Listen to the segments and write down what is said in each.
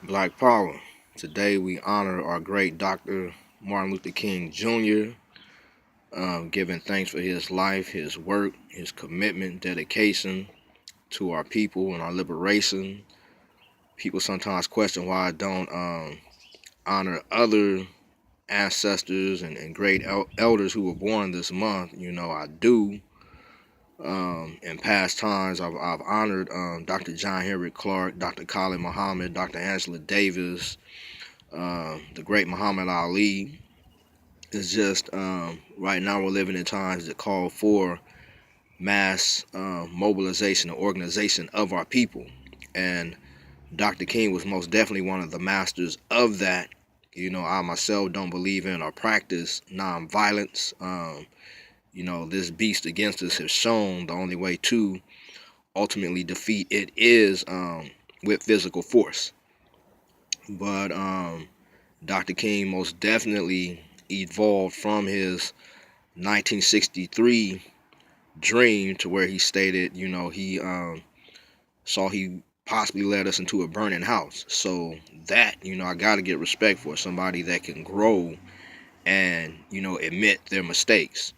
Black Power. Today we honor our great Dr. Martin Luther King Jr., giving thanks for his life, his work, his commitment, dedication to our people and our liberation. People sometimes question why I don't honor other ancestors and great elders who were born this month. I do. In past times, I've honored Dr. John Henry Clark, Dr. Khalid Muhammad, Dr. Angela Davis, the great Muhammad Ali. It's just right now we're living in times that call for mass mobilization and organization of our people. And Dr. King was most definitely one of the masters of that. I myself don't believe in or practice nonviolence. This beast against us has shown the only way to ultimately defeat it is with physical force. But Dr. King most definitely evolved from his 1963 dream to where he stated, he saw he possibly led us into a burning house. So that, I got to get respect for somebody that can grow and, admit their mistakes.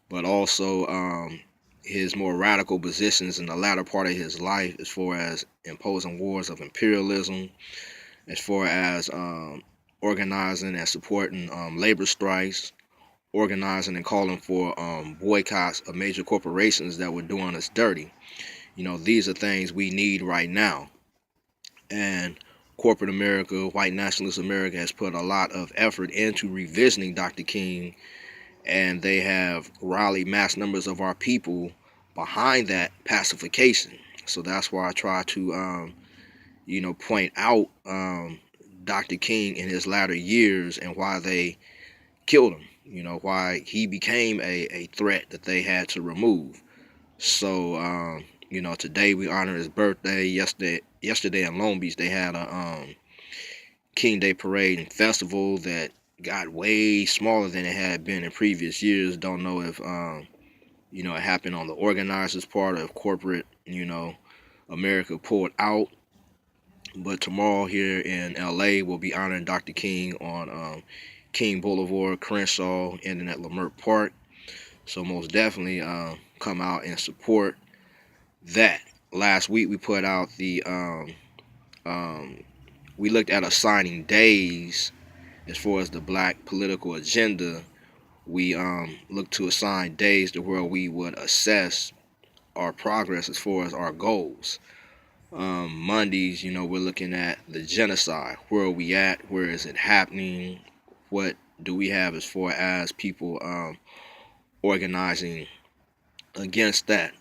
But also his more radical positions in the latter part of his life as far as imposing wars of imperialism, as far as organizing and supporting labor strikes, organizing and calling for boycotts of major corporations that were doing us dirty. These are things we need right now. And corporate America, white nationalist America, has put a lot of effort into revisioning Dr. King, and they have rallied mass numbers of our people behind that pacification. So that's why I try to, point out Dr. King in his latter years and why they killed him. Why he became a threat that they had to remove. So, today we honor his birthday. Yesterday in Long Beach, they had a King Day parade and festival that got way smaller than it had been in previous years. Don't know if, it happened on the organizers' part or if corporate, America pulled out. But tomorrow here in LA, we'll be honoring Dr. King on King Boulevard, Crenshaw, ending at Leimert Park. So most definitely come out and support that. Last week we put out we looked at assigning days as far as the black political agenda. We looked to assign days to where we would assess our progress as far as our goals. Mondays, we're looking at the genocide. Where are we at? Where is it happening? What do we have as far as people organizing against that?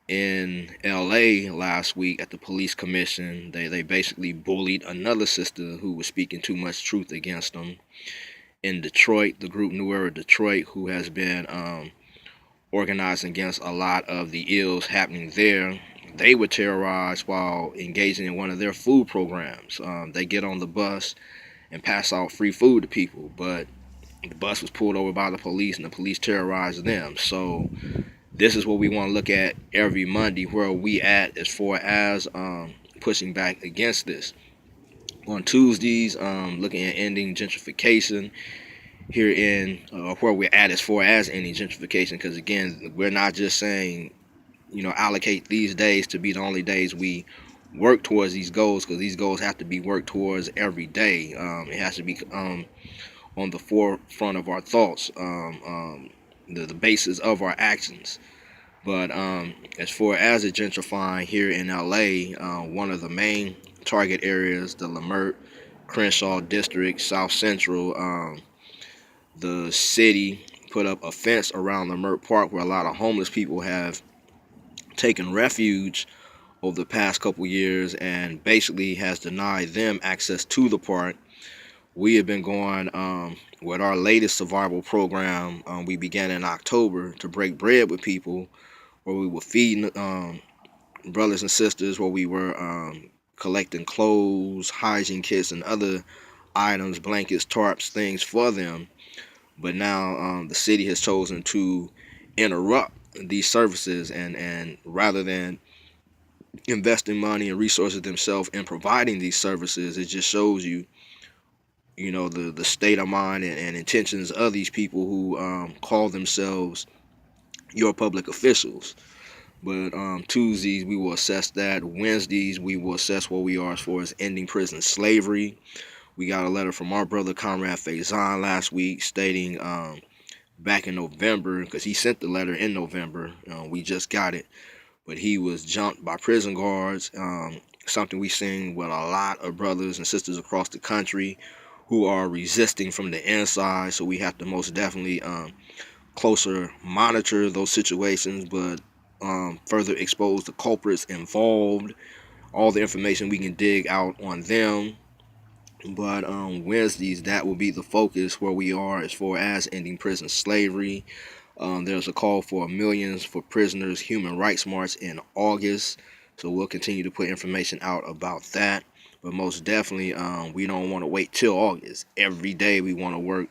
In LA last week at the police commission, they basically bullied another sister who was speaking too much truth against them. In Detroit, the group New Era Detroit, who has been organizing against a lot of the ills happening there, they were terrorized while engaging in one of their food programs. They get on the bus and pass out free food to people, but the bus was pulled over by the police and the police terrorized them. So this is what we want to look at every Monday. Where are we at as far as pushing back against this? On Tuesdays, looking at ending gentrification here in where we're at as far as ending gentrification. Because again, we're not just saying, allocate these days to be the only days we work towards these goals, because these goals have to be worked towards every day. It has to be on the forefront of our thoughts, the basis of our actions. But as far as the gentrifying here in LA, one of the main target areas, the Leimert, Crenshaw district, South Central, the city put up a fence around Leimert Park where a lot of homeless people have taken refuge over the past couple years, and basically has denied them access to the park. We have been going with our latest survival program. We began in October to break bread with people, where we were feeding brothers and sisters, where we were collecting clothes, hygiene kits, and other items, blankets, tarps, things for them. But now the city has chosen to interrupt these services, and rather than investing money and resources themselves in providing these services. It just shows you, the state of mind and intentions of these people who call themselves your public officials. But Tuesdays we will assess that. Wednesdays we will assess where we are as far as ending prison slavery. We got a letter from our brother Comrade Faison last week stating back in November, because he sent the letter in November. We just got it, but he was jumped by prison guards. Something we've seen with a lot of brothers and sisters across the country who are resisting from the inside. So we have to most definitely closer monitor those situations, but further expose the culprits involved, all the information we can dig out on them. But Wednesdays, that will be the focus where we are as far as ending prison slavery. There's a call for Millions for Prisoners Human Rights March in August, so we'll continue to put information out about that. But most definitely, we don't want to wait till August. Every day we want to work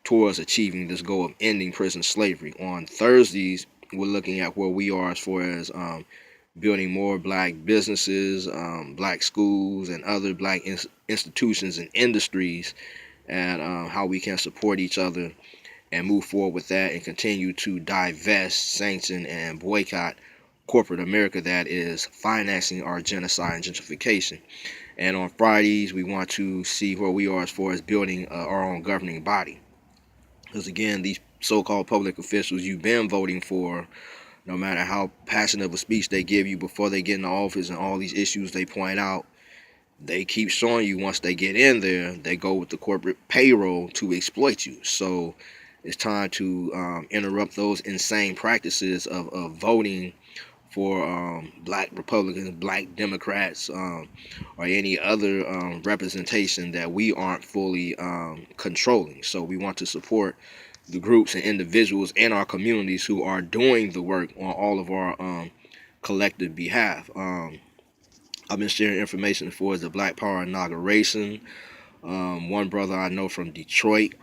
towards achieving this goal of ending prison slavery. On Thursdays, we're looking at where we are as far as building more black businesses, black schools, and other black institutions and industries, and how we can support each other and move forward with that and continue to divest, sanction, and boycott corporate America that is financing our genocide and gentrification. And on Fridays, we want to see where we are as far as building our own governing body. Because again, these so-called public officials you've been voting for, no matter how passionate of a speech they give you before they get in the office and all these issues they point out, they keep showing you once they get in there, they go with the corporate payroll to exploit you. So it's time to interrupt those insane practices of voting for black Republicans, black Democrats, or any other representation that we aren't fully controlling. So we want to support the groups and individuals in our communities who are doing the work on all of our collective behalf. I've been sharing information for the Black Power inauguration. One brother I know from Detroit,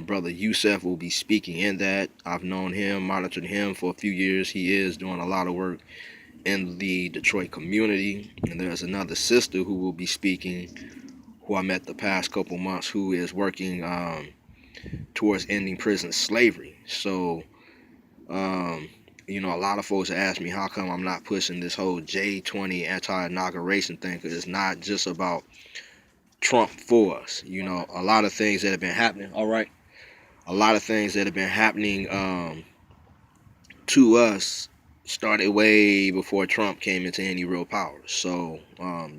Brother Youssef, will be speaking in that. I've known him, monitored him for a few years. He is doing a lot of work in the Detroit community. And there's another sister who will be speaking, who I met the past couple months, who is working towards ending prison slavery. So, a lot of folks ask me how come I'm not pushing this whole J20 anti-inauguration thing, because it's not just about Trump for us. A lot of things that have been happening. All right. A lot of things that have been happening to us started way before Trump came into any real power. So,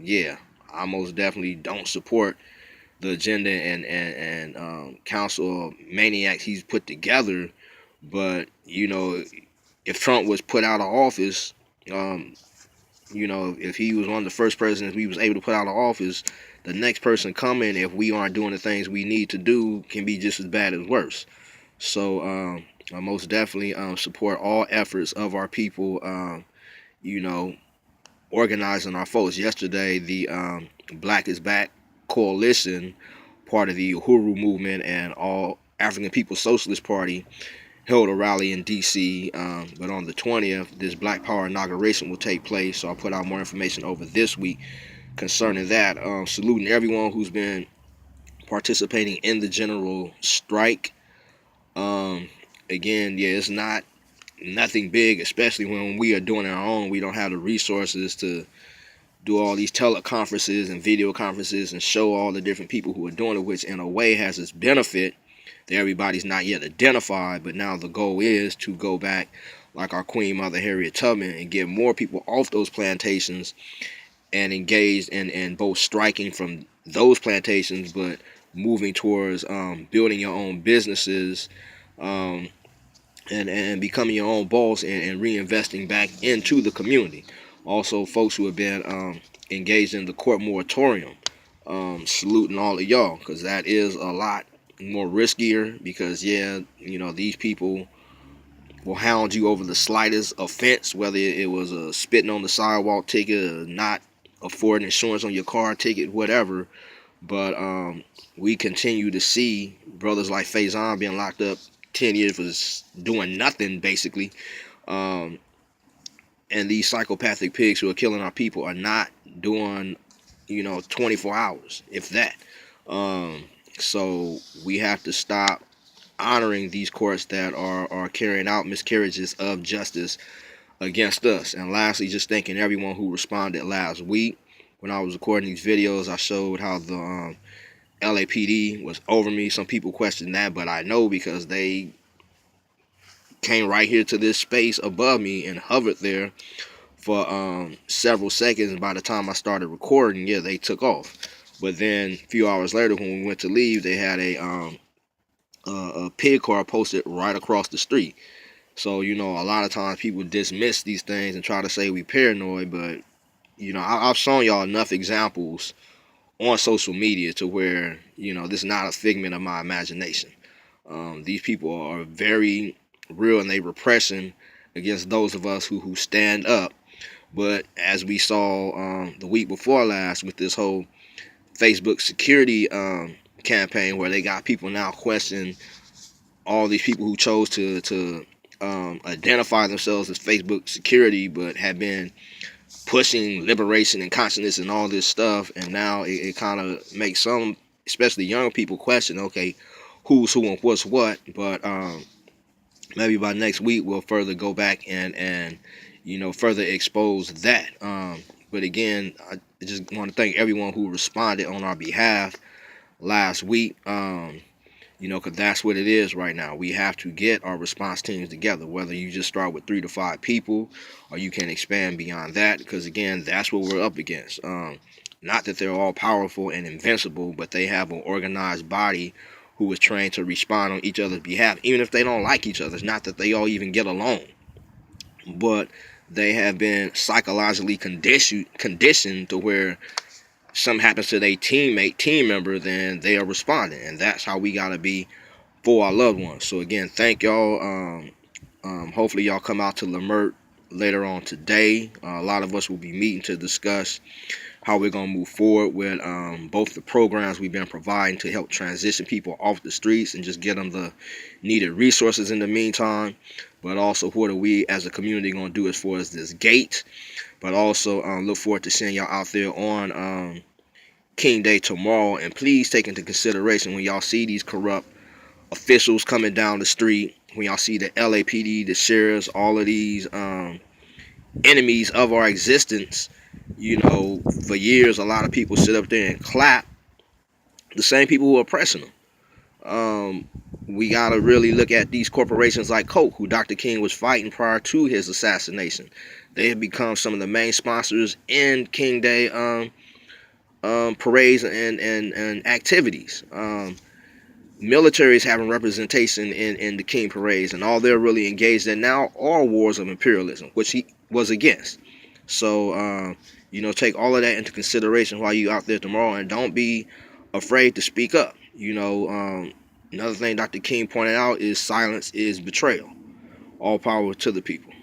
yeah, I most definitely don't support the agenda and council of maniacs he's put together. But, if Trump was put out of office, if he was one of the first presidents we was able to put out of office, the next person coming, if we aren't doing the things we need to do, can be just as bad as worse. So I most definitely support all efforts of our people, organizing our folks. Yesterday, the Black is Back Coalition, part of the Uhuru movement and all African People's Socialist Party, held a rally in D.C., but on the 20th, this Black Power inauguration will take place, so I'll put out more information over this week concerning that. Saluting everyone who's been participating in the general strike. Again, yeah, it's not nothing big, especially when we are doing our own. We don't have the resources to do all these teleconferences and video conferences and show all the different people who are doing it, which in a way has its benefit that everybody's not yet identified. But now the goal is to go back like our Queen Mother Harriet Tubman and get more people off those plantations and engaged in both striking from those plantations, but moving towards building your own businesses, and becoming your own boss and reinvesting back into the community. Also, folks who have been engaged in the court moratorium, saluting all of y'all, because that is a lot more riskier, because these people will hound you over the slightest offense, whether it was a spitting on the sidewalk ticket, or not affording insurance on your car ticket, whatever. But we continue to see brothers like Faison being locked up 10 years for doing nothing, basically. And and these psychopathic pigs who are killing our people are not doing, 24 hours, if that. So we have to stop honoring these courts that are carrying out miscarriages of justice against us. And lastly, just thanking everyone who responded last week. When I was recording these videos, I showed how the LAPD was over me. Some people questioned that, but I know because they came right here to this space above me and hovered there for several seconds. And by the time I started recording, yeah, they took off. But then a few hours later, when we went to leave, they had a pig car posted right across the street. So, a lot of times people dismiss these things and try to say we paranoid, but, I've shown y'all enough examples on social media to where, this is not a figment of my imagination. These people are very real, and they repression against those of us who stand up. But as we saw the week before last with this whole Facebook security campaign, where they got people now questioning all these people who chose to identify themselves as Facebook security, but have been pushing liberation and consciousness and all this stuff. And now it kind of makes some, especially young people, question, okay, who's who and what's what. But maybe by next week we'll further go back and further expose that. But again, I just want to thank everyone who responded on our behalf last week. Because that's what it is right now. We have to get our response teams together, whether you just start with 3 to 5 people or you can expand beyond that, because again, that's what we're up against. Not that they're all powerful and invincible, but they have an organized body who is trained to respond on each other's behalf, even if they don't like each other. It's not that they all even get along, but they have been psychologically conditioned to where something happens to their team member, then they are responding. And that's how we got to be for our loved ones. So again, thank y'all. Hopefully y'all come out to Leimert later on today. A lot of us will be meeting to discuss how we're going to move forward with both the programs we've been providing to help transition people off the streets and just get them the needed resources in the meantime, but also what are we as a community going to do as far as this gate. But also look forward to seeing y'all out there on King Day tomorrow. And please take into consideration when y'all see these corrupt officials coming down the street, when y'all see the LAPD, the sheriffs, all of these enemies of our existence. For years, a lot of people sit up there and clap the same people who are oppressing them. We got to really look at these corporations like Coke, who Dr. King was fighting prior to his assassination. They have become some of the main sponsors in King Day parades and activities. Military is having representation in the King parades, and all they're really engaged in now are wars of imperialism, which he was against. So, take all of that into consideration while you out there tomorrow, and don't be afraid to speak up. Another thing Dr. King pointed out is silence is betrayal. All power to the people.